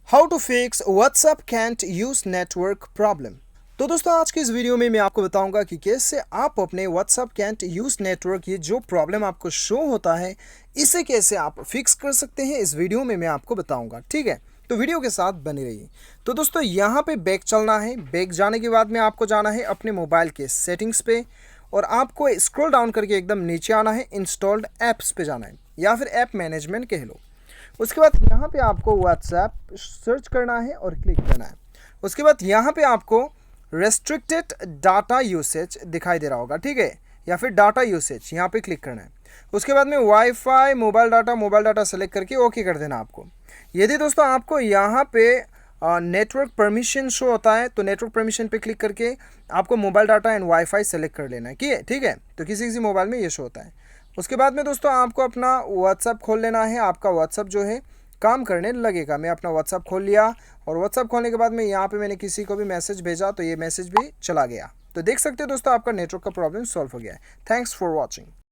How to fix WhatsApp can't use network problem. तो दोस्तों आज की इस वीडियो में मैं आपको बताऊंगा कि कैसे आप अपने व्हाट्सएप कैंट यूज नेटवर्क, ये जो प्रॉब्लम आपको शो होता है, इसे कैसे आप फिक्स कर सकते हैं। इस वीडियो में मैं आपको बताऊंगा, ठीक है। तो वीडियो के साथ बने रहिए। तो दोस्तों यहाँ पे बैक चलना है। बैक जाने के बाद में आपको जाना है अपने मोबाइल के सेटिंग्स पे और आपको स्क्रॉल डाउन करके एकदम नीचे आना है, इंस्टॉल्ड ऐप्स पे जाना है या फिर ऐप मैनेजमेंट कह लो। उसके बाद यहाँ पे आपको व्हाट्सएप सर्च करना है और क्लिक करना है। उसके बाद यहाँ पे आपको रेस्ट्रिक्टेड डाटा यूसेज दिखाई दे रहा होगा, ठीक है, या फिर डाटा यूसेज, यहाँ पे क्लिक करना है। उसके बाद में वाईफाई मोबाइल डाटा सेलेक्ट करके ओके कर देना आपको। यदि दोस्तों आपको यहाँ पे नेटवर्क परमिशन शो होता है तो नेटवर्क परमिशन पे क्लिक करके आपको mobile data and wifi select कर लेना है, ठीक है। तो किसी किसी मोबाइल में ये शो होता है। उसके बाद में दोस्तों आपको अपना व्हाट्सएप खोल लेना है। आपका व्हाट्सएप जो है काम करने लगेगा। मैं अपना व्हाट्सएप खोल लिया और व्हाट्सएप खोलने के बाद में यहाँ पे मैंने किसी को भी मैसेज भेजा तो ये मैसेज भी चला गया। तो देख सकते हो दोस्तों आपका नेटवर्क का प्रॉब्लम सॉल्व हो गया है। Thanks for watching.